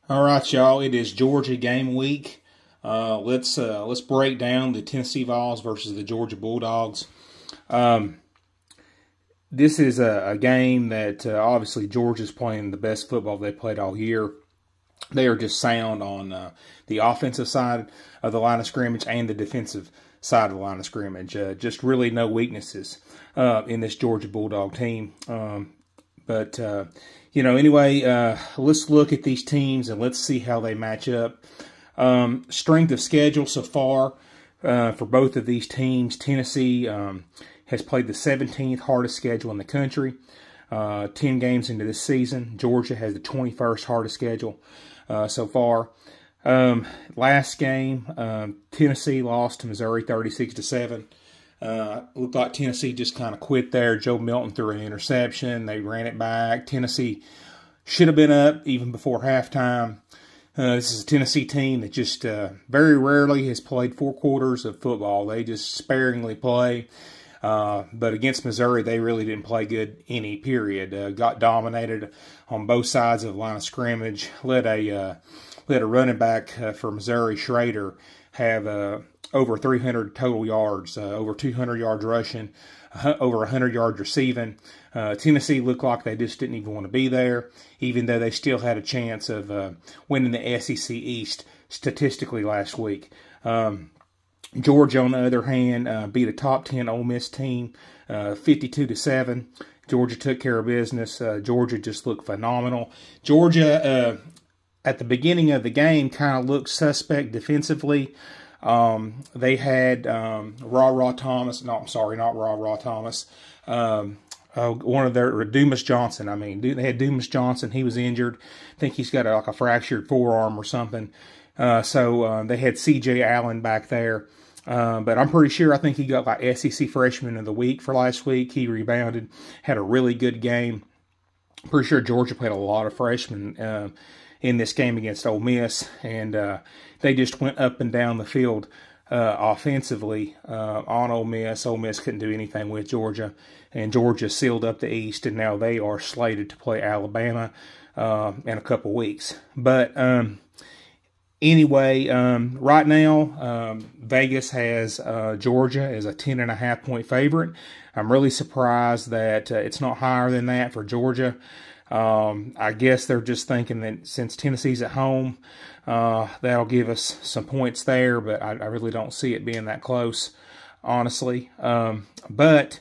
All right, y'all. It is Georgia game week. Let's break down the Tennessee Vols versus the Georgia Bulldogs. This is a game that obviously Georgia's playing the best football they played all year. They are just sound on the offensive side of the line of scrimmage and the defensive side of the line of scrimmage. Just really no weaknesses in this Georgia Bulldog team. Anyway, let's look at these teams and let's see how they match up. Strength of schedule so far for both of these teams. Tennessee has played the 17th hardest schedule in the country. 10 games into this season. Georgia has the 21st hardest schedule so far. Last game, Tennessee lost to Missouri 36-7. Looked like Tennessee just kind of quit there. Joe Milton threw an interception. They ran it back. Tennessee should have been up even before halftime. This is a Tennessee team that just very rarely has played 4 quarters of football. They just sparingly play. But against Missouri, they really didn't play good any period. Got dominated on both sides of the line of scrimmage. Let a running back for Missouri, Schrader, have over 300 total yards, over 200 yards rushing, over 100 yards receiving. Tennessee looked like they just didn't even want to be there, even though they still had a chance of winning the SEC East statistically last week. Georgia, on the other hand, beat a top 10 Ole Miss team 52-7. Georgia took care of business. Georgia just looked phenomenal. Georgia, at the beginning of the game, kind of looked suspect defensively. They had Ra Thomas. No, I'm sorry, not Ra Thomas. One of their Dumas Johnson. They had Dumas Johnson. He was injured. I think he's got like a fractured forearm or something. So they had C.J. Allen back there. But I'm pretty sure, I think he got like SEC Freshman of the Week for last week. He rebounded, had a really good game. Pretty sure Georgia played a lot of freshmen in this game against Ole Miss, and they just went up and down the field offensively on Ole Miss. Ole Miss couldn't do anything with Georgia, and Georgia sealed up the East, and now they are slated to play Alabama in a couple weeks. But anyway, right now, Vegas has Georgia as a 10.5-point favorite. I'm really surprised that it's not higher than that for Georgia. I guess they're just thinking that since Tennessee's at home, that'll give us some points there, but I really don't see it being that close, honestly. But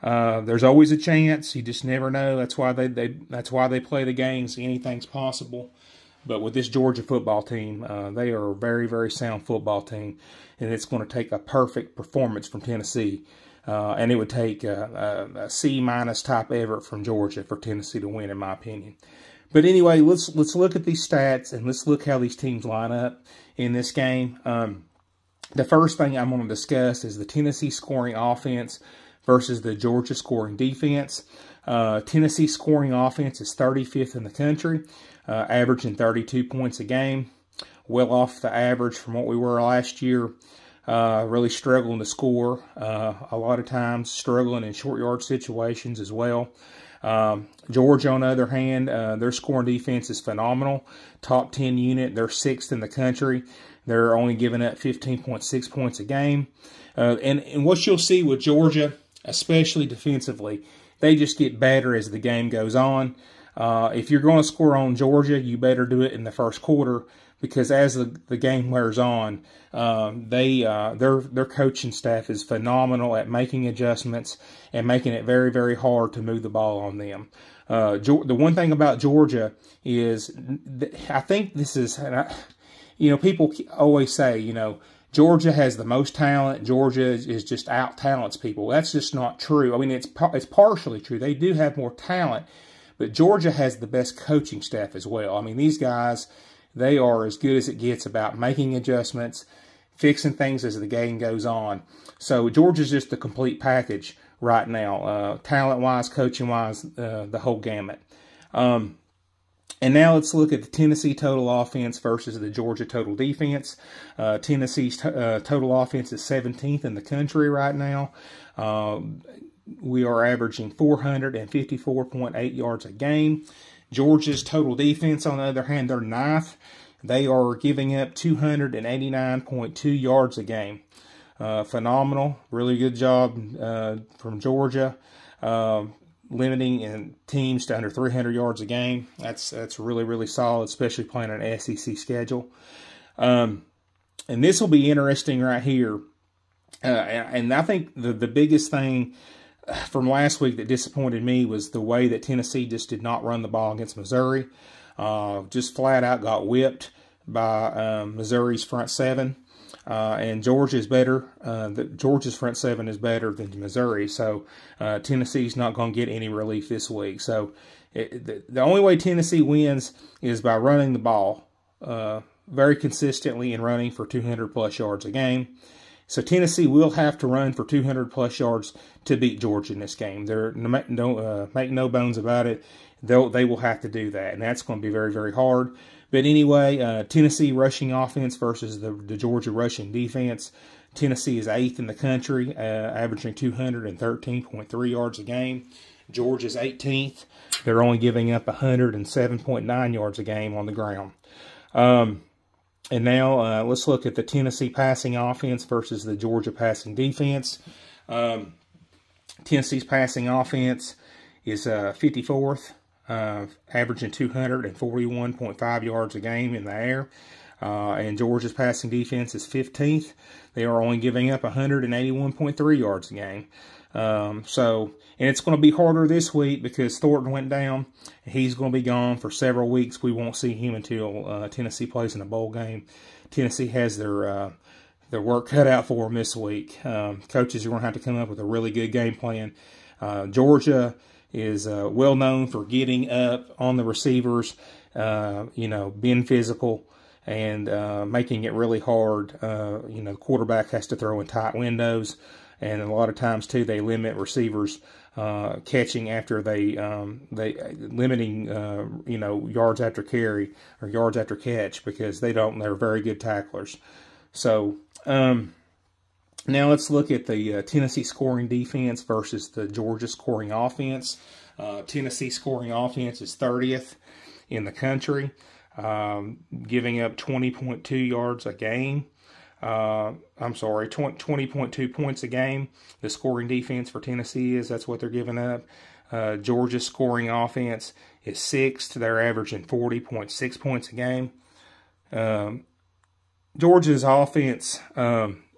there's always a chance. You just never know. That's why they play the games. Anything's possible. But with this Georgia football team, they are a very, very sound football team, and it's going to take a perfect performance from Tennessee. And it would take a C- type effort from Georgia for Tennessee to win, in my opinion. But anyway, let's look at these stats, and let's look how these teams line up in this game. The first thing I'm going to discuss is the Tennessee scoring offense versus the Georgia scoring defense. Tennessee scoring offense is 35th in the country, averaging 32 points a game, well off the average from what we were last year. Really struggling to score, a lot of times struggling in short yard situations as well. Georgia, on the other hand, their scoring defense is phenomenal. Top 10 unit, they're 6th in the country. They're only giving up 15.6 points a game. And what you'll see with Georgia, especially defensively, they just get better as the game goes on. If you're going to score on Georgia, you better do it in the first quarter, because as the game wears on, their coaching staff is phenomenal at making adjustments and making it very, very hard to move the ball on them. The one thing about Georgia is, I think this is, people always say, Georgia has the most talent. Georgia is just out-talents people. That's just not true. It's partially true. They do have more talent, but Georgia has the best coaching staff as well. These guys, they are as good as it gets about making adjustments, fixing things as the game goes on. So Georgia's just the complete package right now, talent-wise, coaching-wise, the whole gamut. And now let's look at the Tennessee total offense versus the Georgia total defense. Tennessee's total offense is 17th in the country right now. We are averaging 454.8 yards a game. Georgia's total defense, on the other hand, they're ninth. They are giving up 289.2 yards a game. Phenomenal. Really good job from Georgia. Limiting teams to under 300 yards a game. That's really, really solid, especially playing an SEC schedule. And this will be interesting right here. And I think the biggest thing from last week that disappointed me was the way that Tennessee just did not run the ball against Missouri. Just flat out got whipped by Missouri's front seven. And Georgia is better. Georgia's front seven is better than Missouri. So Tennessee's not going to get any relief this week. So the only way Tennessee wins is by running the ball very consistently and running for 200-plus yards a game. So Tennessee will have to run for 200-plus yards to beat Georgia in this game. Make no bones about it. They will have to do that, and that's going to be very, very hard. But anyway, Tennessee rushing offense versus the Georgia rushing defense. Tennessee is 8th in the country, averaging 213.3 yards a game. Georgia's 18th. They're only giving up 107.9 yards a game on the ground. And now let's look at the Tennessee passing offense versus the Georgia passing defense. Tennessee's passing offense is 54th, averaging 241.5 yards a game in the air. And Georgia's passing defense is 15th. They are only giving up 181.3 yards a game. And it's going to be harder this week because Thornton went down. He's going to be gone for several weeks. We won't see him until Tennessee plays in a bowl game. Tennessee has their work cut out for them this week. Coaches are going to have to come up with a really good game plan. Georgia is well known for getting up on the receivers, being physical and making it really hard. The quarterback has to throw in tight windows. And a lot of times, too, they limit receivers catching after limiting, yards after carry or yards after catch because they're very good tacklers. So now let's look at the Tennessee scoring defense versus the Georgia scoring offense. Tennessee scoring offense is 30th in the country, giving up 20.2 yards a game. 20.2 points a game. The scoring defense for Tennessee that's what they're giving up. Georgia's scoring offense is 6th. They're averaging 40.6 points a game. Georgia's offense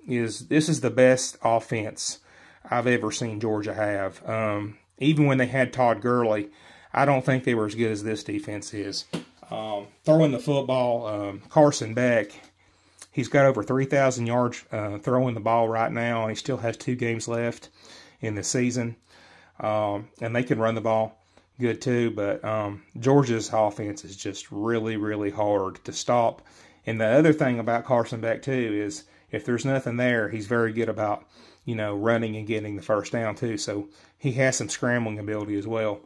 is the best offense I've ever seen Georgia have. Even when they had Todd Gurley, I don't think they were as good as this defense is. Throwing the football, Carson Beck, he's got over 3,000 yards throwing the ball right now, and he still has 2 games left in the season. And they can run the ball good too, but Georgia's offense is just really, really hard to stop. And the other thing about Carson Beck too is if there's nothing there, he's very good about, running and getting the first down too. So he has some scrambling ability as well.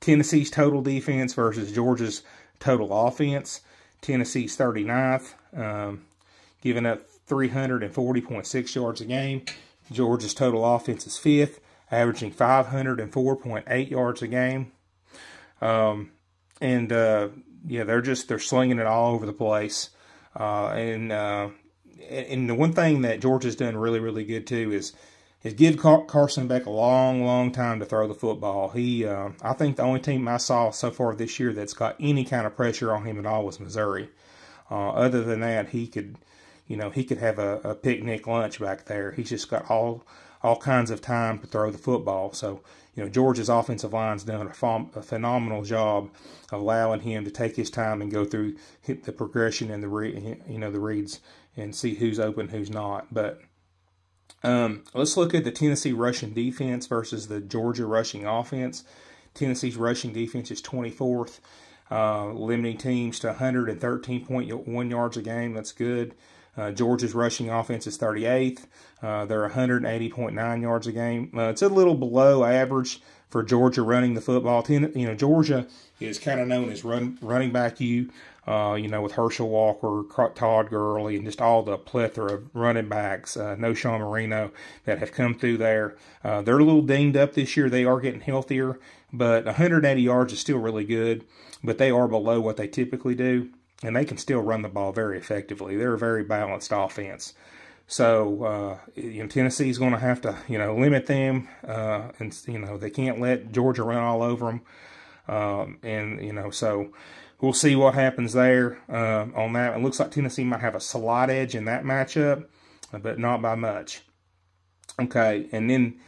Tennessee's total defense versus Georgia's total offense. Tennessee's 39th, giving up 340.6 yards a game. Georgia's total offense is 5th, averaging 504.8 yards a game. They're slinging it all over the place. And the one thing that Georgia's done really, really good too is give Carson Beck a long, long time to throw the football. I think the only team I saw so far this year that's got any kind of pressure on him at all was Missouri. Other than that, he could have a picnic lunch back there. He's just got all kinds of time to throw the football. So, Georgia's offensive line's done a phenomenal job of allowing him to take his time and go through the progression and the reads and see who's open, who's not. But let's look at the Tennessee rushing defense versus the Georgia rushing offense. Tennessee's rushing defense is 24th, limiting teams to 113.1 yards a game. That's good. Georgia's rushing offense is 38th. They're 180.9 yards a game. It's a little below average for Georgia running the football. Georgia is kind of known as running back with Herschel Walker, Todd Gurley, and just all the plethora of running backs, Knowshon Moreno, that have come through there. They're a little dinged up this year. They are getting healthier, but 180 yards is still really good, but they are below what they typically do, and they can still run the ball very effectively. They're a very balanced offense. So, Tennessee's going to have to, limit them, and, they can't let Georgia run all over them. So we'll see what happens there on that. It looks like Tennessee might have a slight edge in that matchup, but not by much. Okay, and then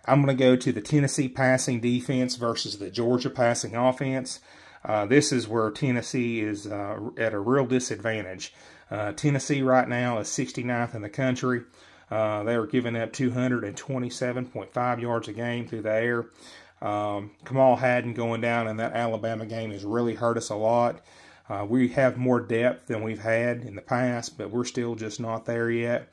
I'm going to go to the Tennessee passing defense versus the Georgia passing offense. This is where Tennessee is at a real disadvantage. Tennessee right now is 69th in the country. They are giving up 227.5 yards a game through the air. Kamal Hadden going down in that Alabama game has really hurt us a lot. We have more depth than we've had in the past, but we're still just not there yet.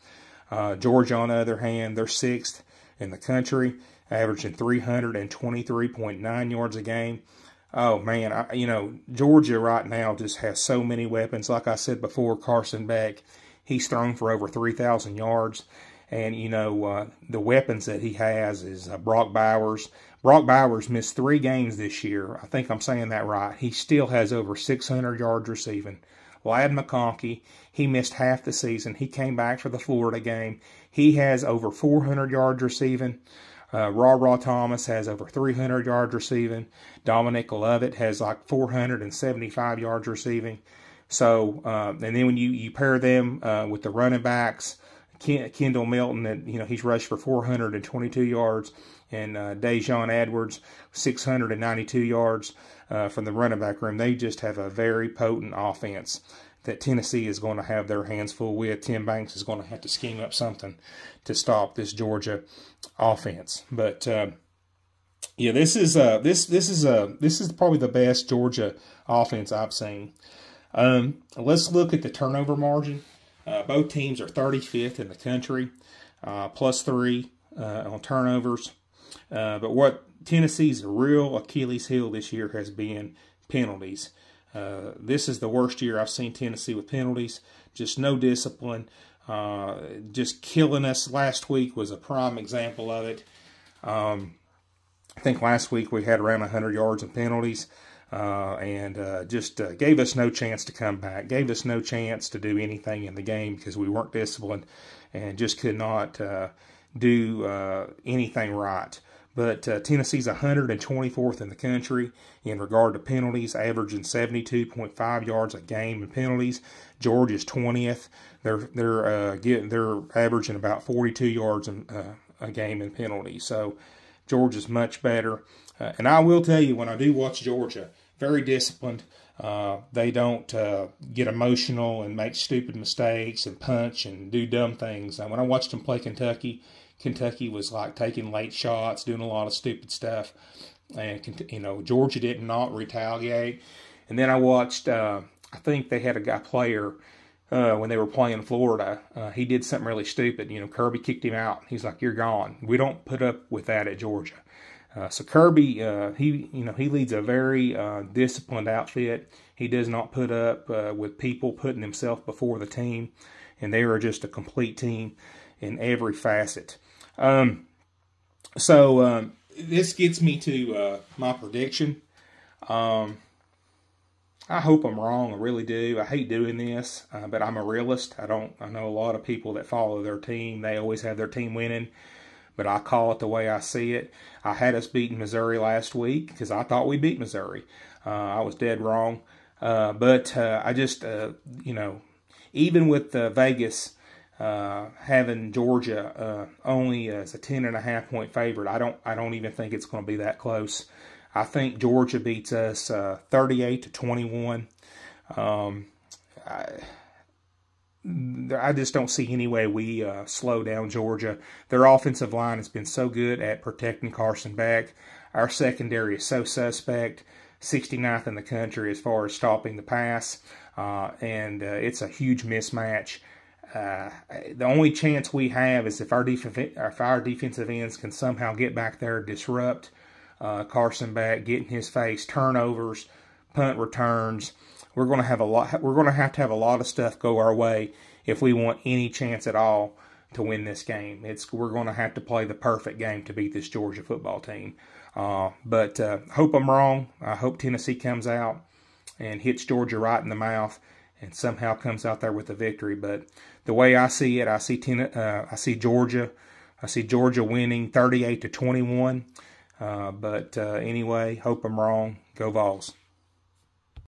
Georgia, on the other hand, they're 6th in the country, averaging 323.9 yards a game. Oh, man, Georgia right now just has so many weapons. Like I said before, Carson Beck, he's thrown for over 3,000 yards. And, the weapons that he has is Brock Bowers. Brock Bowers missed 3 games this year. I think I'm saying that right. He still has over 600 yards receiving. Ladd McConkey, he missed half the season. He came back for the Florida game. He has over 400 yards receiving. Ra Thomas has over 300 yards receiving. Dominic Lovett has like 475 yards receiving. So, and then when you pair them with the running backs, Kendall Milton, that he's rushed for 422 yards, and Dajon Edwards, 692 yards from the running back room. They just have a very potent offense that Tennessee is going to have their hands full with. Tim Banks is going to have to scheme up something to stop this Georgia offense. But this is probably the best Georgia offense I've seen. Let's look at the turnover margin. Both teams are 35th in the country, +3 on turnovers. But what Tennessee's real Achilles heel this year has been penalties. This is the worst year I've seen Tennessee with penalties. Just no discipline. Just killing us. Last week was a prime example of it. I think last week we had around 100 yards in penalties. And just gave us no chance to come back, gave us no chance to do anything in the game because we weren't disciplined and just could not do anything right. But Tennessee's 124th in the country in regard to penalties, averaging 72.5 yards a game in penalties. Georgia's 20th. They're averaging about 42 yards a game in penalties. So Georgia's much better. And I will tell you, when I do watch Georgia, very disciplined. They don't get emotional and make stupid mistakes and punch and do dumb things. When I watched them play Kentucky, Kentucky was like taking late shots, doing a lot of stupid stuff. And, Georgia did not retaliate. And then I watched, I think they had a player when they were playing Florida. He did something really stupid. Kirby kicked him out. He's like, "You're gone." We don't put up with that at Georgia. So Kirby, he leads a very disciplined outfit. He does not put up with people putting himself before the team, and they are just a complete team in every facet. This gets me to my prediction. I hope I'm wrong. I really do. I hate doing this, but I'm a realist. I know a lot of people that follow their team. They always have their team winning. But I call it the way I see it. I had us beating Missouri last week because I thought we beat Missouri. I was dead wrong. But I just, even with Vegas having Georgia only as a 10.5 point favorite, I don't even think it's going to be that close. I think Georgia beats us 38-21. I just don't see any way we slow down Georgia. Their offensive line has been so good at protecting Carson Beck. Our secondary is so suspect, 69th in the country as far as stopping the pass, and it's a huge mismatch. The only chance we have is if our defensive ends can somehow get back there, disrupt Carson back, get in his face, turnovers, punt returns. We're going to have a lot. We're going to have a lot of stuff go our way if we want any chance at all to win this game. We're going to have to play the perfect game to beat this Georgia football team. But hope I'm wrong. I hope Tennessee comes out and hits Georgia right in the mouth and somehow comes out there with a victory. But the way I see it, I see Georgia. I see Georgia winning 38-21. Anyway, hope I'm wrong. Go Vols.